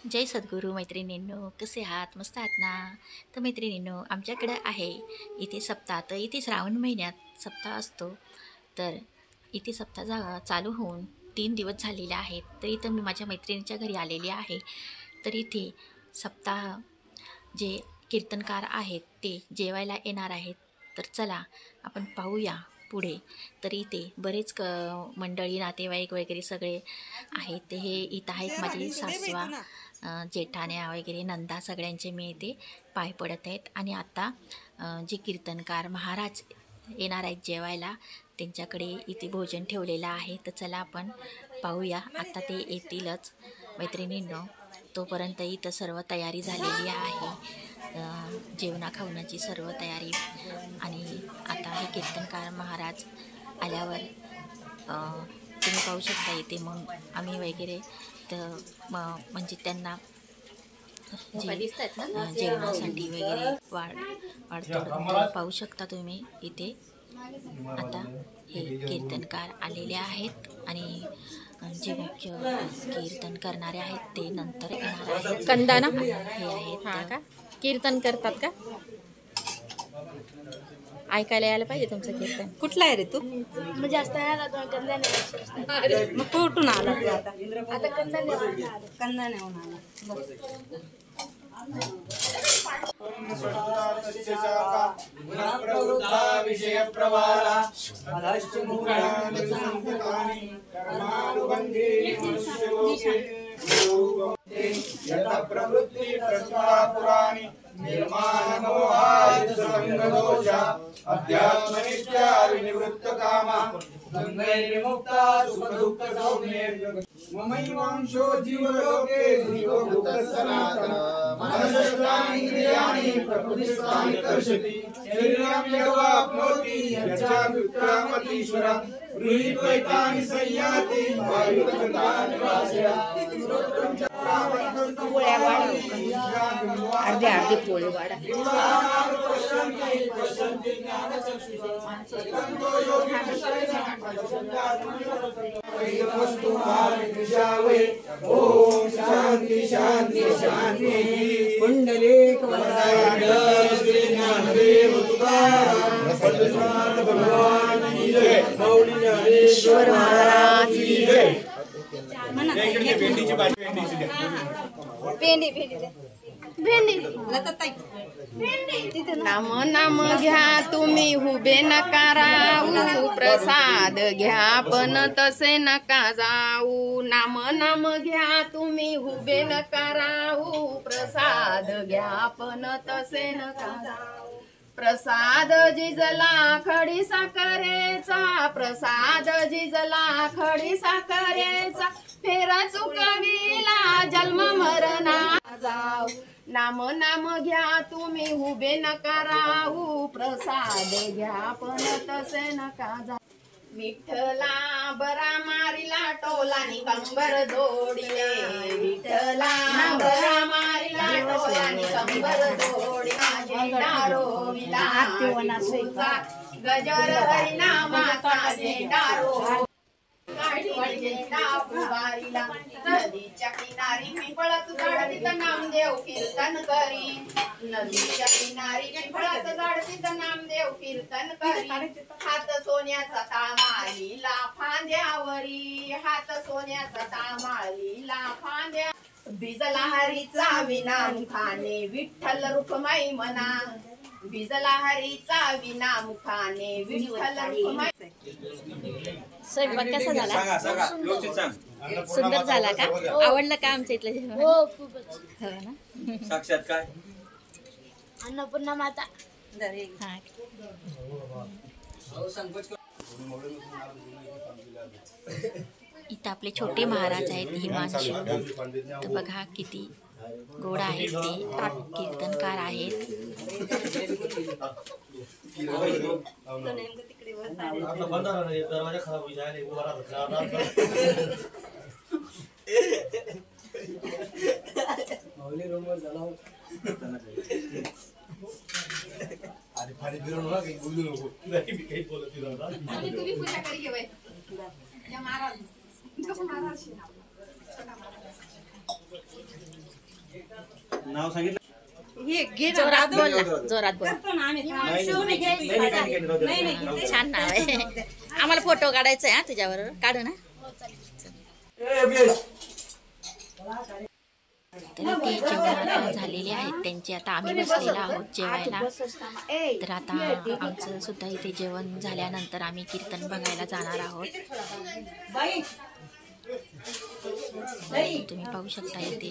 जय सद्गुरू मैत्रिणींनो, कसे आहात? मस्त आहात ना? तर मैत्रिणींनो, आमच्याकडे आहे इथे सप्ताह. तर इथे श्रावण महिन्यात सप्ताह असतो. तर इथे सप्ताह चालू होऊन 3 दिवस झालेले आहेत. तर इथं मी माझ्या मैत्रिणीच्या घरी आलेली आहे. तर इथे सप्ताह जे कीर्तनकार आहेत ते जेवायला येणार आहेत. तर चला आपण पाहूया पुढे. तर इथे बरेच मंडळी, नातेवाईक वगैरे सगळे आहेत. ते हे इथं आहेत माझी सासवा, जेठाण्या वगैरे, नंदा, सगळ्यांचे मी इथे पाय पडत आहेत. आणि आता जे कीर्तनकार महाराज येणार आहेत जेवायला, त्यांच्याकडे इथे भोजन ठेवलेलं आहे. तर चला आपण पाहूया. आता ते येतीलच मैत्रिणींनो. तोपर्यंत इथं सर्व तयारी झालेली आहे, जेवणा खावण्याची सर्व तयारी. आणि आता हे कीर्तनकार महाराज आल्यावर तुम्ही पाहू शकता इथे मग आम्ही वगैरे तर म्हणजे त्यांना जे जेवणासाठी वगैरे वाढतो तर पाहू शकता तुम्ही इथे. आता हे कीर्तनकार आलेले आहेत आणि जे मुख्य कीर्तन करणारे आहेत ते नंतर येणार आहेत. कंदाना हे आहेत का कीर्तन करतात का? ऐकायला यायला पाहिजे तुमचं कीर्तन. कुठला आहे रे तू? मग जास्त मग कुठून आला तू आता? आता कंदाण्याहून आला. विषय प्रवाला प्रवृत्ति पुराणी निर्माण अध्यात्मनित्या विनिवृत्त कामा विमुक्ता सुख दुःख सौम्ये ममैवांशो जीवलोके जीवभूत सनातन मनश्चानीन्द्रियाणि प्रकृतिस्थानि कर्षति शरीरं यवाप्नोति यच्चाप्युत्क्रामतीश्वरं गृहीत्वैतानि संयाति वायुगतानि वासया अर्धे अर्धे पोळी वाढा. ओम शांति शांति शांति कुंडलिक श्री ज्ञानदेव तुकाराम भगवान की जय. मौली ज्ञानेश्वर महाराज की जय. नाम नाम घ्या तुम्ही हुबे नका राहू, प्रसाद घ्या पण तसे नका जाऊ. नाम नाम घ्या तुम्ही हुबे नका राहू, प्रसाद घ्या पण तसे नका जाऊ. प्रसाद जिजला खडी साखरेचा, प्रसाद जिजला खडी साखरेचा, फेरा चुकविला जन्म मरणा जाऊ. नाम नाम घ्या तुम्ही हुबे नका राहू, प्रसाद घ्या पण तसे नका जाऊ. विठ्ठला बरा मारिला टोलानी कंबर जोडिले, विठ्ठला बरा मारिला टोलानी कंबर जोडिला. झेंडा रोविला गजर हरिनामाचा झेंडा रो झेंडा पुकारिला. नदीच्या किनारी पिंपळाचं झाड तिथं नामदेव कीर्तन करी, नदीच्या किनारी पिंपळाचं झाड तिथं नामदेव कीर्तन करी. हात सोन्याचा तामालीला फांद्यावरी, हात सोन्याचा तामालीला फांद्या. भिजला हरीचा विना मुखाने विठ्ठल रुक्माई म्हणा, भिजला हरीचा विना मुखाने विठ्ठल रुक्माई. स्वयंपाक कसा झाला? सुंदर झाला का? आवडलं का आमच्या इथलं जेवण? हो खूपच. हो ना. साक्षात काय अन्नपूर्णा माता. हा. इथं आपले छोटे महाराज आहेत हिमांशू. तर बघा किती गोड आहेत ते, कीर्तनकार आहेत. अरे फारी बिरवू नका, काही बोलू नको. नाही मी काही बोलत नाही. तुम्ही पूजा करी घेवाय महाराज. नाव सांगितलं जोरात बोल ना, जोरात बोल. छान नाव आहे. आम्हाला फोटो काढायचा आहे. तुझ्याबरोबर काढू ना. तर ते जेवण आता झालेले आहेत त्यांचे. आता आम्ही बसलेलो आहोत जेवायला. तर आता आमचं सुद्धा इथे जेवण झाल्यानंतर आम्ही कीर्तन बघायला जाणार आहोत. तुम्ही पाहू शकता इथे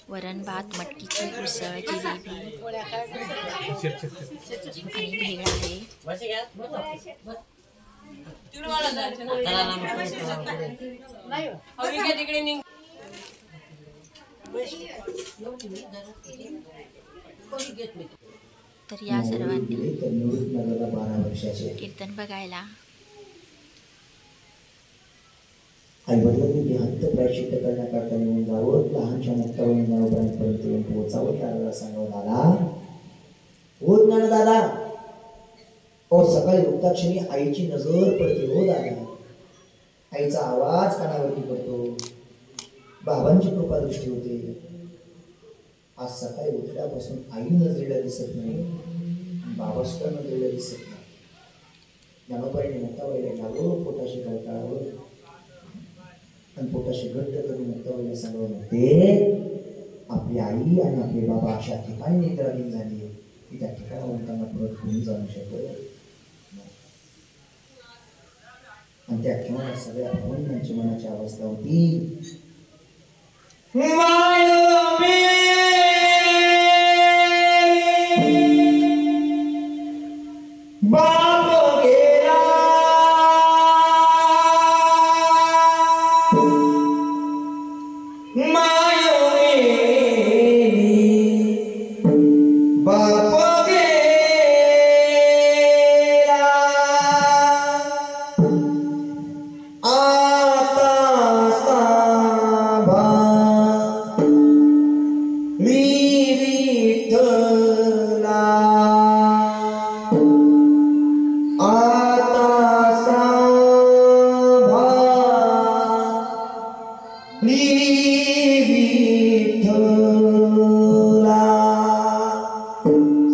वरण भात, मटकीची उसळ, जिलेबी आणि भेळ आहे. तर या सर्वांनी कीर्तन बघायला आईवडिलांनी देहांत प्रायश्चित्त करण्याकरता निघून जावं. लहानशा मुक्तावळी ज्ञानोबांपर्यंत येऊन पोहोचावं. त्याला सांगावं, दादा हो ज्ञान दादा. और सकाळी उठताक्षणी आईची नजर पडते. हो दादा. आईचा आवाज कानावरती पडतो. बाबांची कृपा दृष्टी होते. आज सकाळी उठल्यापासून आई नजरेला दिसत नाही, बाबा सुद्धा नजरेला दिसत नाही. ज्ञानोबाईने मुक्तावळीला लावलं, पोटाशी कळकाळावं आणि पोटाशी घट्ट करून मुक्तावळीला सांगावं लागते, आपली आई आणि आपले बाबा अशा ठिकाणी निद्राधीन झाली की त्या ठिकाणाहून त्यांना परत कोणी जाऊ शकत. आणि त्या ठिकाणी सगळ्या भावनांची मनाची अवस्था होती.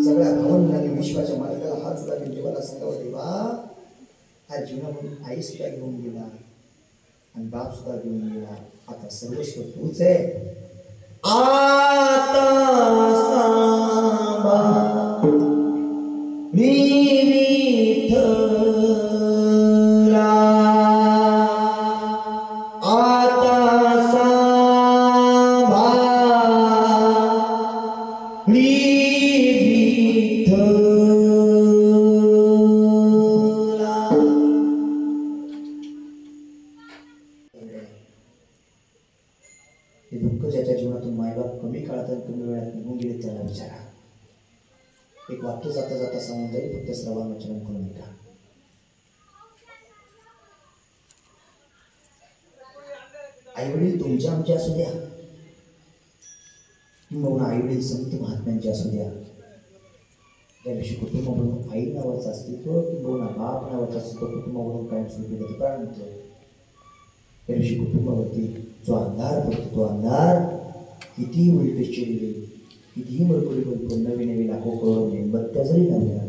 सगळ्या भावनांनी विश्वाच्या मालकाला हात सुद्धा देवाला सांगावं, देवा हा जीवनामधून आई सुद्धा घेऊन गेला आणि बाप सुद्धा घेऊन गेला, आता सर्वस्व तूच आहे. आता सांभा मी विठ्ठला, आता सांभा मी हे दुःख ज्याच्या जीवनातून मायबाप कमी काळात कमी वेळात निघून गेले त्याला विचारा. एक वाक्य जाता जाता सांगून जाईल, फक्त श्रवण वाचन करून ऐका. आईवडील तुमच्या आमच्या असू द्या, किंवा आईवडील संत महात्म्यांचे असू द्या, त्या दिवशी कुटुंब म्हणून आई नावाचं अस्तित्व किंवा बाप नावाचं अस्तित्व कुटुंब म्हणून कायमस्वरूपी प्राण होतं. त्या दिवशी कुटुंबावरती जो अंधार पडतो, तो अंधार कितीही उलटे चिरले, कितीही मरकुरी पडतो, नवी नवी लाखो करोडो मेणबत्त्या जरी लावल्या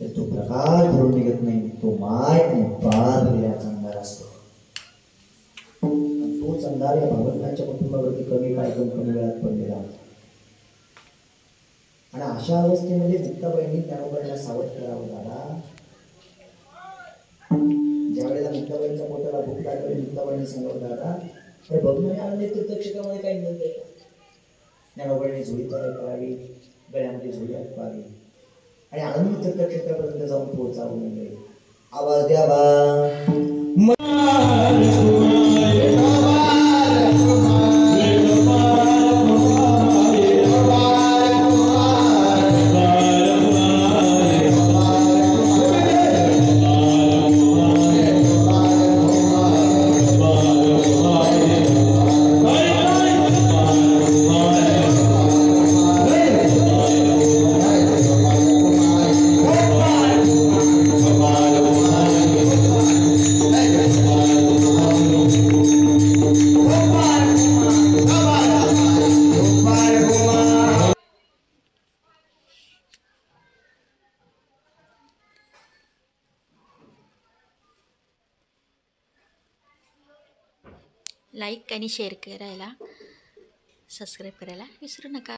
तर तो प्रकाश भरून निघत नाही. तो माय आणि बाळ दिल्याचा अंधार असतो. तोच अंधार या भावनांच्या कुटुंबावरती कमी काळ कमी वेळात पडलेला होता. आणि अशा अवस्थेमध्ये मुक्ताबाईंनी ज्ञानोबाईंना सावध करावं दादा. ज्या वेळेला मुक्ताबाईंच्या पोटाला भूक लागली, मुक्ताबाईंनी सांगावं दादा तर बघून आनंद तीर्थक्षेत्रामध्ये काही मिळते का. ज्ञानोबाईंनी झोळी तयार करावी, गळ्यामध्ये झोळी अटकावी आणि आनंद तीर्थक्षेत्रापर्यंत जाऊन पोहोचावं. म्हणजे आवाज द्या बा. लाईक आणि शेअर करायला, सबस्क्राईब करायला विसरू नका.